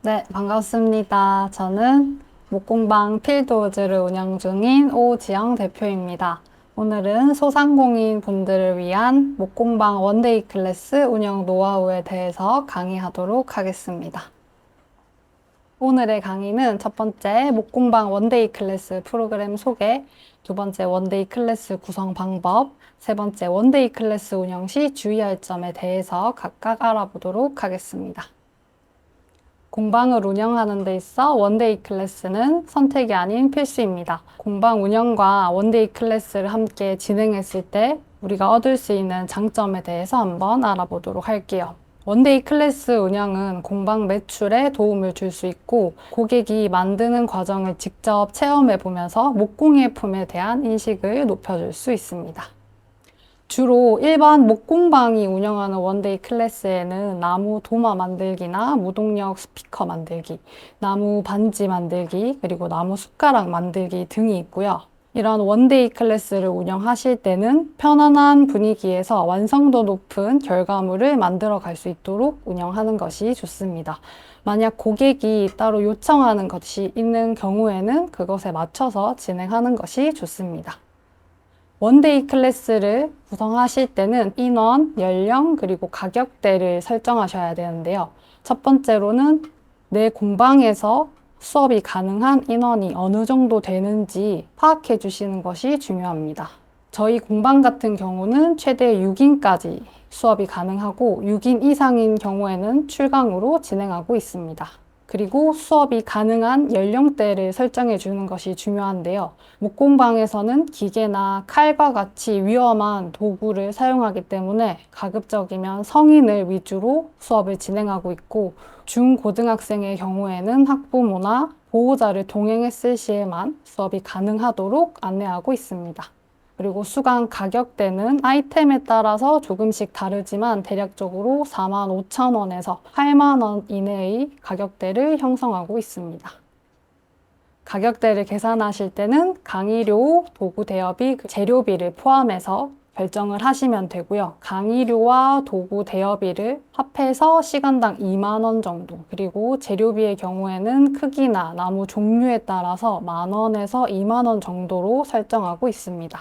네, 반갑습니다. 저는 목공방 필드우즈를 운영 중인 오지영 대표입니다. 오늘은 소상공인 분들을 위한 목공방 원데이 클래스 운영 노하우에 대해서 강의하도록 하겠습니다. 오늘의 강의는 첫 번째 목공방 원데이 클래스 프로그램 소개, 두 번째 원데이 클래스 구성 방법, 세 번째 원데이 클래스 운영 시 주의할 점에 대해서 각각 알아보도록 하겠습니다. 공방을 운영하는 데 있어 원데이 클래스는 선택이 아닌 필수입니다. 공방 운영과 원데이 클래스를 함께 진행했을 때 우리가 얻을 수 있는 장점에 대해서 한번 알아보도록 할게요. 원데이 클래스 운영은 공방 매출에 도움을 줄 수 있고 고객이 만드는 과정을 직접 체험해 보면서 목공예품에 대한 인식을 높여줄 수 있습니다. 주로 일반 목공방이 운영하는 원데이 클래스에는 나무 도마 만들기나 무동력 스피커 만들기, 나무 반지 만들기, 그리고 나무 숟가락 만들기 등이 있고요. 이런 원데이 클래스를 운영하실 때는 편안한 분위기에서 완성도 높은 결과물을 만들어 갈 수 있도록 운영하는 것이 좋습니다. 만약 고객이 따로 요청하는 것이 있는 경우에는 그것에 맞춰서 진행하는 것이 좋습니다. 원데이 클래스를 구성하실 때는 인원, 연령, 그리고 가격대를 설정하셔야 되는데요. 첫 번째로는 내 공방에서 수업이 가능한 인원이 어느 정도 되는지 파악해 주시는 것이 중요합니다. 저희 공방 같은 경우는 최대 6인까지 수업이 가능하고 6인 이상인 경우에는 출강으로 진행하고 있습니다. 그리고 수업이 가능한 연령대를 설정해 주는 것이 중요한데요. 목공방에서는 기계나 칼과 같이 위험한 도구를 사용하기 때문에 가급적이면 성인을 위주로 수업을 진행하고 있고 중고등학생의 경우에는 학부모나 보호자를 동행했을 시에만 수업이 가능하도록 안내하고 있습니다. 그리고 수강 가격대는 아이템에 따라서 조금씩 다르지만 대략적으로 45,000원에서 80,000원 이내의 가격대를 형성하고 있습니다. 가격대를 계산하실 때는 강의료, 도구 대여비, 재료비를 포함해서 결정을 하시면 되고요. 강의료와 도구 대여비를 합해서 시간당 20,000원 정도, 그리고 재료비의 경우에는 크기나 나무 종류에 따라서 10,000원에서 20,000원 정도로 설정하고 있습니다.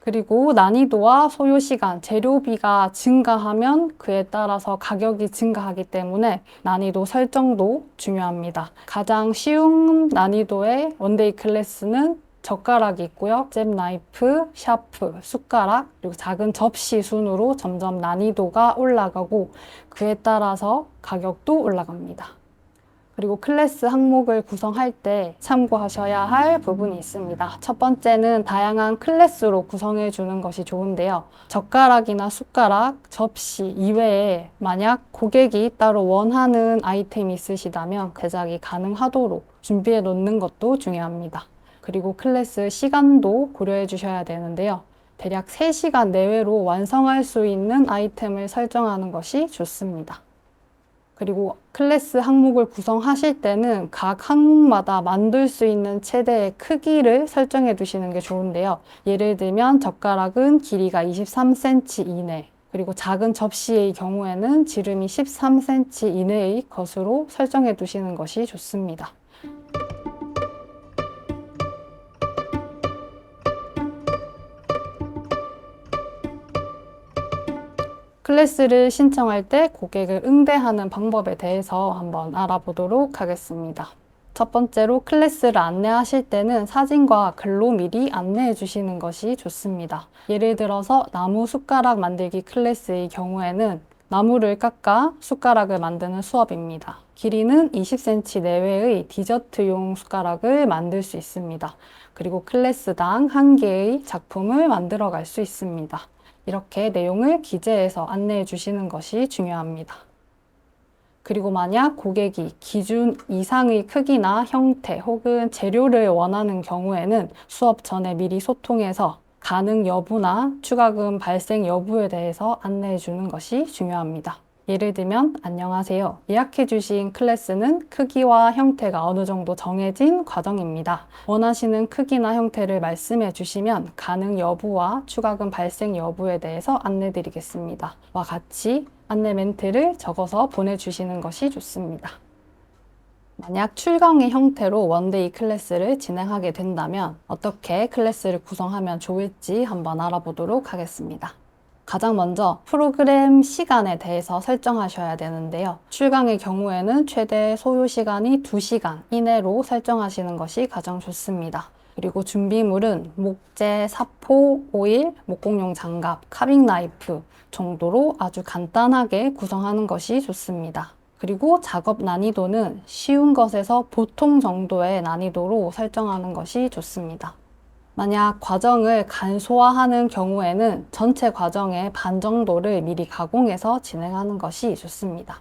그리고 난이도와 소요시간, 재료비가 증가하면 그에 따라서 가격이 증가하기 때문에 난이도 설정도 중요합니다. 가장 쉬운 난이도의 원데이 클래스는 젓가락이 있고요. 잽 나이프, 샤프, 숟가락, 그리고 작은 접시 순으로 점점 난이도가 올라가고 그에 따라서 가격도 올라갑니다. 그리고 클래스 항목을 구성할 때 참고하셔야 할 부분이 있습니다. 첫 번째는 다양한 클래스로 구성해 주는 것이 좋은데요. 젓가락이나 숟가락, 접시 이외에 만약 고객이 따로 원하는 아이템이 있으시다면 제작이 가능하도록 준비해 놓는 것도 중요합니다. 그리고 클래스 시간도 고려해 주셔야 되는데요. 대략 3시간 내외로 완성할 수 있는 아이템을 설정하는 것이 좋습니다. 그리고 클래스 항목을 구성하실 때는 각 항목마다 만들 수 있는 최대의 크기를 설정해 두시는 게 좋은데요. 예를 들면 젓가락은 길이가 23cm 이내, 그리고 작은 접시의 경우에는 지름이 13cm 이내의 것으로 설정해 두시는 것이 좋습니다. 클래스를 신청할 때 고객을 응대하는 방법에 대해서 한번 알아보도록 하겠습니다. 첫 번째로 클래스를 안내하실 때는 사진과 글로 미리 안내해 주시는 것이 좋습니다. 예를 들어서 나무 숟가락 만들기 클래스의 경우에는 나무를 깎아 숟가락을 만드는 수업입니다. 길이는 20cm 내외의 디저트용 숟가락을 만들 수 있습니다. 그리고 클래스당 1개의 작품을 만들어 갈 수 있습니다. 이렇게 내용을 기재해서 안내해 주시는 것이 중요합니다. 그리고 만약 고객이 기준 이상의 크기나 형태 혹은 재료를 원하는 경우에는 수업 전에 미리 소통해서 가능 여부나 추가금 발생 여부에 대해서 안내해 주는 것이 중요합니다. 예를 들면 안녕하세요. 예약해 주신 클래스는 크기와 형태가 어느 정도 정해진 과정입니다. 원하시는 크기나 형태를 말씀해 주시면 가능 여부와 추가금 발생 여부에 대해서 안내 드리겠습니다. 와 같이 안내 멘트를 적어서 보내주시는 것이 좋습니다. 만약 출강의 형태로 원데이 클래스를 진행하게 된다면 어떻게 클래스를 구성하면 좋을지 한번 알아보도록 하겠습니다. 가장 먼저 프로그램 시간에 대해서 설정하셔야 되는데요. 출강의 경우에는 최대 소요 시간이 2시간 이내로 설정하시는 것이 가장 좋습니다. 그리고 준비물은 목재, 사포, 오일, 목공용 장갑, 카빙 나이프 정도로 아주 간단하게 구성하는 것이 좋습니다. 그리고 작업 난이도는 쉬운 것에서 보통 정도의 난이도로 설정하는 것이 좋습니다. 만약 과정을 간소화하는 경우에는 전체 과정의 반 정도를 미리 가공해서 진행하는 것이 좋습니다.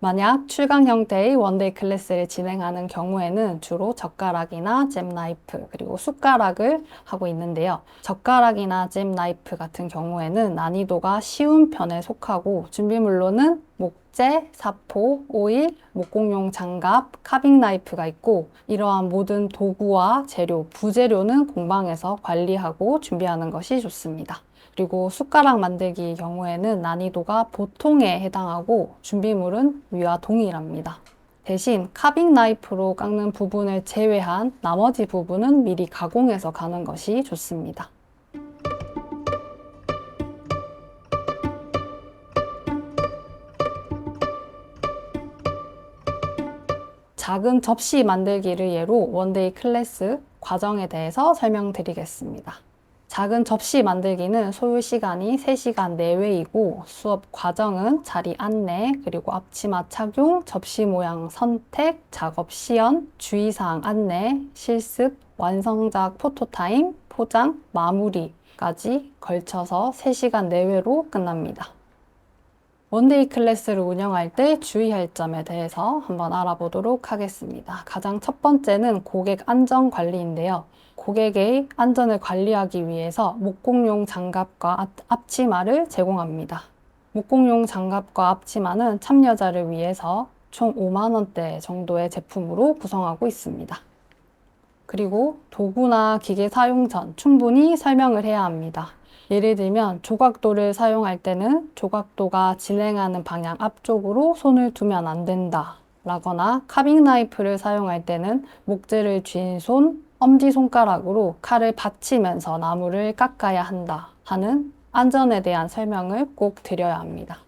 만약 출강 형태의 원데이 클래스를 진행하는 경우에는 주로 젓가락이나 잼 나이프 그리고 숟가락을 하고 있는데요. 젓가락이나 잼 나이프 같은 경우에는 난이도가 쉬운 편에 속하고 준비물로는 목재, 사포, 오일, 목공용 장갑, 카빙 나이프가 있고 이러한 모든 도구와 재료, 부재료는 공방에서 관리하고 준비하는 것이 좋습니다. 그리고 숟가락 만들기의 경우에는 난이도가 보통에 해당하고 준비물은 위와 동일합니다. 대신 카빙 나이프로 깎는 부분을 제외한 나머지 부분은 미리 가공해서 가는 것이 좋습니다. 작은 접시 만들기를 예로 원데이 클래스 과정에 대해서 설명드리겠습니다. 작은 접시 만들기는 소요 시간이 3시간 내외이고 수업 과정은 자리 안내, 그리고 앞치마 착용, 접시 모양 선택, 작업 시연, 주의사항 안내, 실습, 완성작 포토타임, 포장, 마무리까지 걸쳐서 3시간 내외로 끝납니다. 원데이 클래스를 운영할 때 주의할 점에 대해서 한번 알아보도록 하겠습니다. 가장 첫 번째는 고객 안전 관리인데요. 고객의 안전을 관리하기 위해서 목공용 장갑과 앞치마를 제공합니다. 목공용 장갑과 앞치마는 참여자를 위해서 총 5만 원대 정도의 제품으로 구성하고 있습니다. 그리고 도구나 기계 사용 전 충분히 설명을 해야 합니다. 예를 들면 조각도를 사용할 때는 조각도가 진행하는 방향 앞쪽으로 손을 두면 안 된다 라거나 카빙 나이프를 사용할 때는 목재를 쥔 손, 엄지손가락으로 칼을 받치면서 나무를 깎아야 한다 하는 안전에 대한 설명을 꼭 드려야 합니다.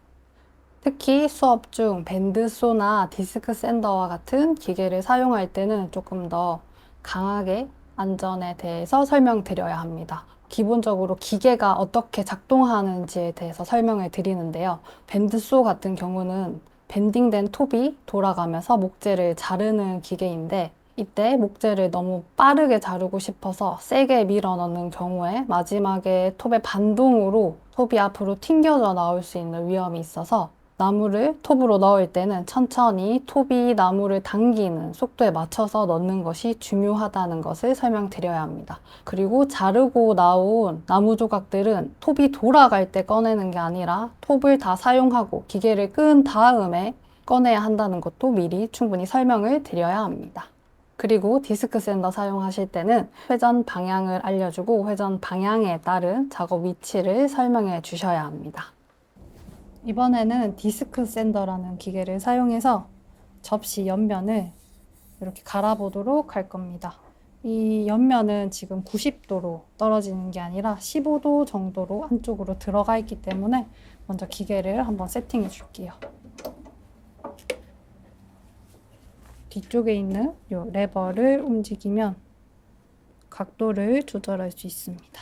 특히 수업 중 밴드소나 디스크 샌더와 같은 기계를 사용할 때는 조금 더 강하게 안전에 대해서 설명드려야 합니다. 기본적으로 기계가 어떻게 작동하는지에 대해서 설명을 드리는데요. 밴드소 같은 경우는 밴딩된 톱이 돌아가면서 목재를 자르는 기계인데 이때 목재를 너무 빠르게 자르고 싶어서 세게 밀어 넣는 경우에 마지막에 톱의 반동으로 톱이 앞으로 튕겨져 나올 수 있는 위험이 있어서 나무를 톱으로 넣을 때는 천천히 톱이 나무를 당기는 속도에 맞춰서 넣는 것이 중요하다는 것을 설명드려야 합니다. 그리고 자르고 나온 나무 조각들은 톱이 돌아갈 때 꺼내는 게 아니라 톱을 다 사용하고 기계를 끈 다음에 꺼내야 한다는 것도 미리 충분히 설명을 드려야 합니다. 그리고 디스크 샌더 사용하실 때는 회전 방향을 알려주고 회전 방향에 따른 작업 위치를 설명해 주셔야 합니다. 이번에는 디스크 샌더라는 기계를 사용해서 접시 옆면을 이렇게 갈아보도록 할 겁니다. 이 옆면은 지금 90도로 떨어지는 게 아니라 15도 정도로 안쪽으로 들어가 있기 때문에 먼저 기계를 한번 세팅해 줄게요. 뒤쪽에 있는 이 레버를 움직이면 각도를 조절할 수 있습니다.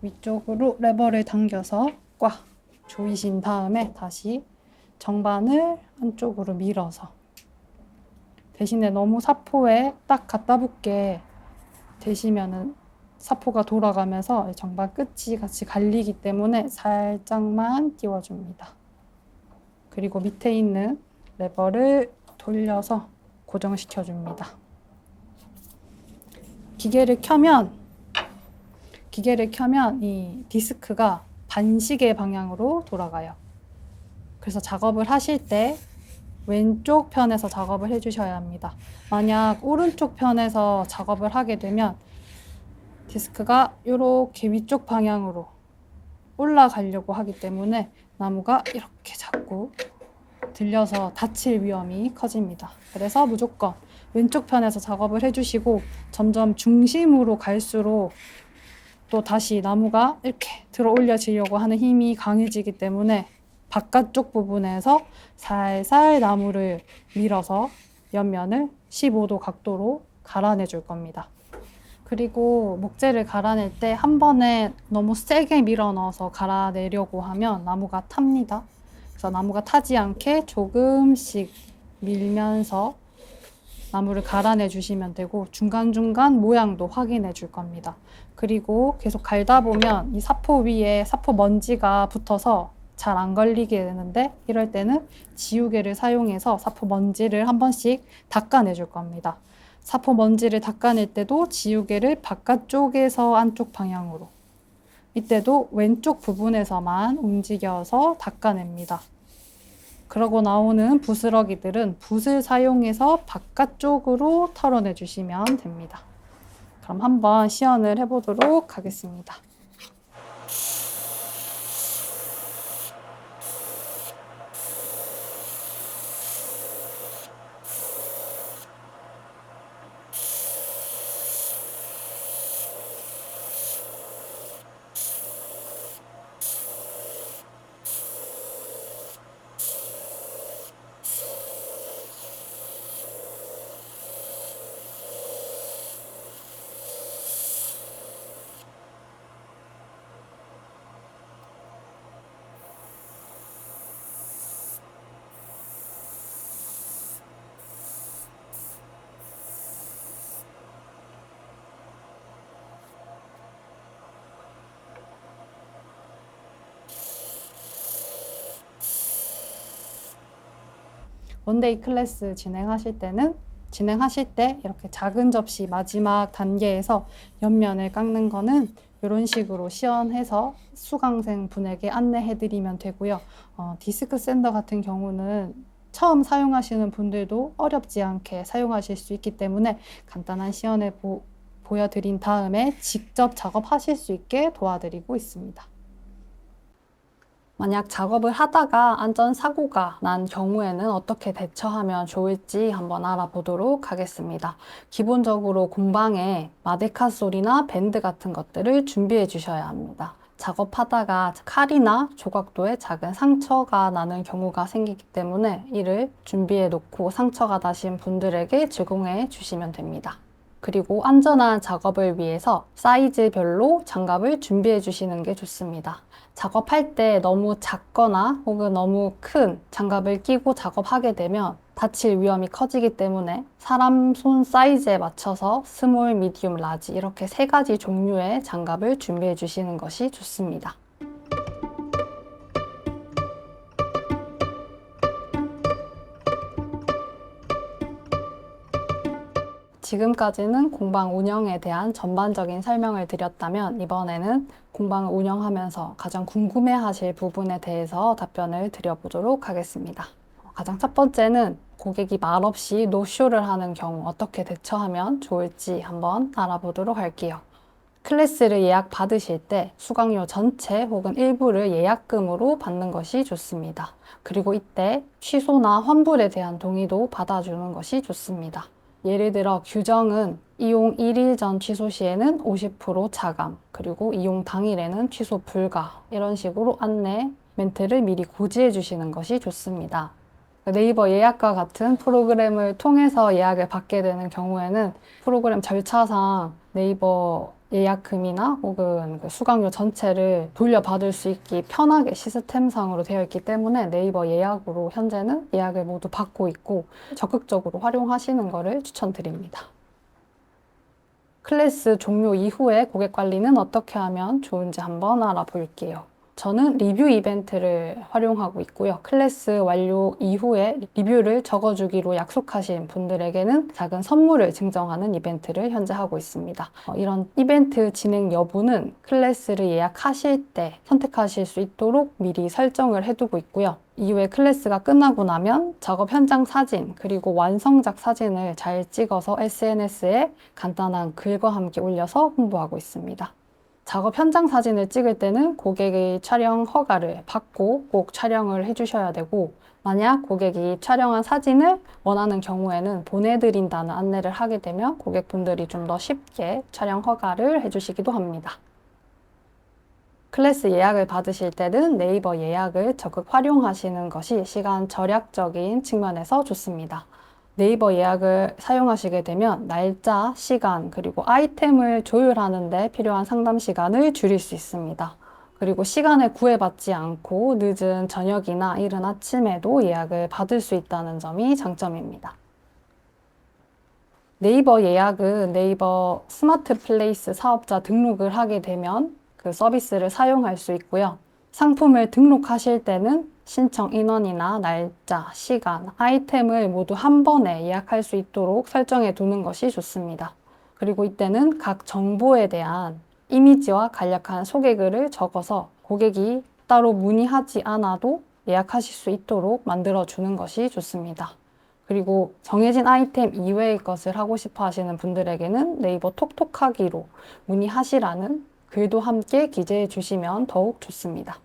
위쪽으로 레버를 당겨서 꽉 조이신 다음에 다시 정반을 안쪽으로 밀어서 대신에 너무 사포에 딱 갖다 붙게 되시면은 사포가 돌아가면서 정반 끝이 같이 갈리기 때문에 살짝만 띄워줍니다. 그리고 밑에 있는 레버를 돌려서 고정시켜줍니다. 기계를 켜면 이 디스크가 반시계 방향으로 돌아가요. 그래서 작업을 하실 때 왼쪽 편에서 작업을 해주셔야 합니다. 만약 오른쪽 편에서 작업을 하게 되면 디스크가 이렇게 위쪽 방향으로 올라가려고 하기 때문에 나무가 이렇게 자꾸 들려서 다칠 위험이 커집니다. 그래서 무조건 왼쪽 편에서 작업을 해주시고 점점 중심으로 갈수록 또 다시 나무가 이렇게 들어 올려지려고 하는 힘이 강해지기 때문에 바깥쪽 부분에서 살살 나무를 밀어서 옆면을 15도 각도로 갈아내 줄 겁니다. 그리고 목재를 갈아낼 때 한 번에 너무 세게 밀어 넣어서 갈아내려고 하면 나무가 탑니다. 그래서 나무가 타지 않게 조금씩 밀면서 나무를 갈아내 주시면 되고 중간중간 모양도 확인해 줄 겁니다. 그리고 계속 갈다 보면 이 사포 위에 사포 먼지가 붙어서 잘 안 걸리게 되는데 이럴 때는 지우개를 사용해서 사포 먼지를 한 번씩 닦아내 줄 겁니다. 사포 먼지를 닦아낼 때도 지우개를 바깥쪽에서 안쪽 방향으로, 이때도 왼쪽 부분에서만 움직여서 닦아냅니다. 그러고 나오는 부스러기들은 붓을 사용해서 바깥쪽으로 털어내 주시면 됩니다. 그럼 한번 시연을 해보도록 하겠습니다. 원데이 클래스 진행하실 때 이렇게 작은 접시 마지막 단계에서 옆면을 깎는 거는 이런 식으로 시연해서 수강생 분에게 안내해 드리면 되고요. 디스크 샌더 같은 경우는 처음 사용하시는 분들도 어렵지 않게 사용하실 수 있기 때문에 간단한 시연을 보여드린 다음에 직접 작업하실 수 있게 도와드리고 있습니다. 만약 작업을 하다가 안전사고가 난 경우에는 어떻게 대처하면 좋을지 한번 알아보도록 하겠습니다. 기본적으로 공방에 마데카 솔이나 밴드 같은 것들을 준비해 주셔야 합니다. 작업하다가 칼이나 조각도에 작은 상처가 나는 경우가 생기기 때문에 이를 준비해 놓고 상처가 나신 분들에게 제공해 주시면 됩니다. 그리고 안전한 작업을 위해서 사이즈별로 장갑을 준비해 주시는 게 좋습니다. 작업할 때 너무 작거나 혹은 너무 큰 장갑을 끼고 작업하게 되면 다칠 위험이 커지기 때문에 사람 손 사이즈에 맞춰서 스몰, 미디움, 라지 이렇게 3가지 종류의 장갑을 준비해 주시는 것이 좋습니다. 지금까지는 공방 운영에 대한 전반적인 설명을 드렸다면 이번에는 공방을 운영하면서 가장 궁금해하실 부분에 대해서 답변을 드려보도록 하겠습니다. 가장 첫 번째는 고객이 말없이 노쇼를 하는 경우 어떻게 대처하면 좋을지 한번 알아보도록 할게요. 클래스를 예약 받으실 때 수강료 전체 혹은 일부를 예약금으로 받는 것이 좋습니다. 그리고 이때 취소나 환불에 대한 동의도 받아주는 것이 좋습니다. 예를 들어 규정은 이용 1일 전 취소 시에는 50% 차감, 그리고 이용 당일에는 취소 불가, 이런 식으로 안내 멘트를 미리 고지해 주시는 것이 좋습니다. 네이버 예약과 같은 프로그램을 통해서 예약을 받게 되는 경우에는 프로그램 절차상 네이버 예약금이나 혹은 수강료 전체를 돌려받을 수 있기 편하게 시스템상으로 되어 있기 때문에 네이버 예약으로 현재는 예약을 모두 받고 있고 적극적으로 활용하시는 것을 추천드립니다. 클래스 종료 이후에 고객 관리는 어떻게 하면 좋은지 한번 알아볼게요. 저는 리뷰 이벤트를 활용하고 있고요. 클래스 완료 이후에 리뷰를 적어주기로 약속하신 분들에게는 작은 선물을 증정하는 이벤트를 현재 하고 있습니다. 이런 이벤트 진행 여부는 클래스를 예약하실 때 선택하실 수 있도록 미리 설정을 해두고 있고요. 이후에 클래스가 끝나고 나면 작업 현장 사진 그리고 완성작 사진을 잘 찍어서 SNS에 간단한 글과 함께 올려서 홍보하고 있습니다. 작업 현장 사진을 찍을 때는 고객의 촬영 허가를 받고 꼭 촬영을 해주셔야 되고, 만약 고객이 촬영한 사진을 원하는 경우에는 보내드린다는 안내를 하게 되면 고객분들이 좀 더 쉽게 촬영 허가를 해주시기도 합니다. 클래스 예약을 받으실 때는 네이버 예약을 적극 활용하시는 것이 시간 절약적인 측면에서 좋습니다. 네이버 예약을 사용하시게 되면 날짜, 시간, 그리고 아이템을 조율하는 데 필요한 상담 시간을 줄일 수 있습니다. 그리고 시간을 구애받지 않고 늦은 저녁이나 이른 아침에도 예약을 받을 수 있다는 점이 장점입니다. 네이버 예약은 네이버 스마트 플레이스 사업자 등록을 하게 되면 그 서비스를 사용할 수 있고요. 상품을 등록하실 때는 신청 인원이나 날짜, 시간, 아이템을 모두 한 번에 예약할 수 있도록 설정해 두는 것이 좋습니다. 그리고 이때는 각 정보에 대한 이미지와 간략한 소개글을 적어서 고객이 따로 문의하지 않아도 예약하실 수 있도록 만들어 주는 것이 좋습니다. 그리고 정해진 아이템 이외의 것을 하고 싶어 하시는 분들에게는 네이버 톡톡하기로 문의하시라는 글도 함께 기재해 주시면 더욱 좋습니다.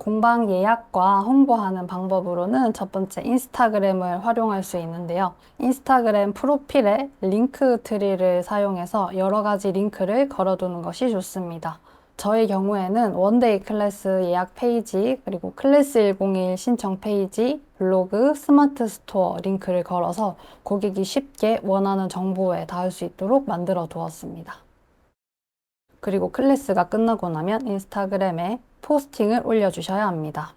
공방 예약과 홍보하는 방법으로는 첫 번째 인스타그램을 활용할 수 있는데요. 인스타그램 프로필에 링크 트리를 사용해서 여러 가지 링크를 걸어두는 것이 좋습니다. 저의 경우에는 원데이 클래스 예약 페이지, 그리고 클래스 101 신청 페이지, 블로그, 스마트 스토어 링크를 걸어서 고객이 쉽게 원하는 정보에 닿을 수 있도록 만들어 두었습니다. 그리고 클래스가 끝나고 나면 인스타그램에 포스팅을 올려주셔야 합니다.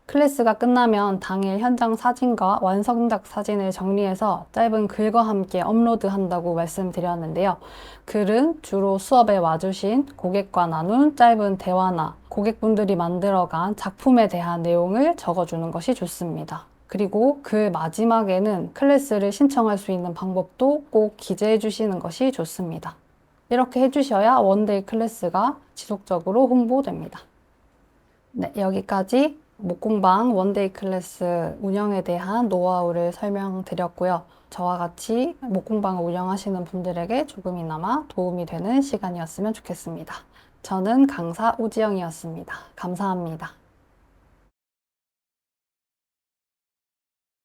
클래스가 끝나면 당일 현장 사진과 완성작 사진을 정리해서 짧은 글과 함께 업로드한다고 말씀드렸는데요. 글은 주로 수업에 와주신 고객과 나눈 짧은 대화나 고객분들이 만들어간 작품에 대한 내용을 적어주는 것이 좋습니다. 그리고 글 마지막에는 클래스를 신청할 수 있는 방법도 꼭 기재해 주시는 것이 좋습니다. 이렇게 해주셔야 원데이 클래스가 지속적으로 홍보됩니다. 네, 여기까지 목공방 원데이 클래스 운영에 대한 노하우를 설명드렸고요. 저와 같이 목공방을 운영하시는 분들에게 조금이나마 도움이 되는 시간이었으면 좋겠습니다. 저는 강사 오지영이었습니다. 감사합니다.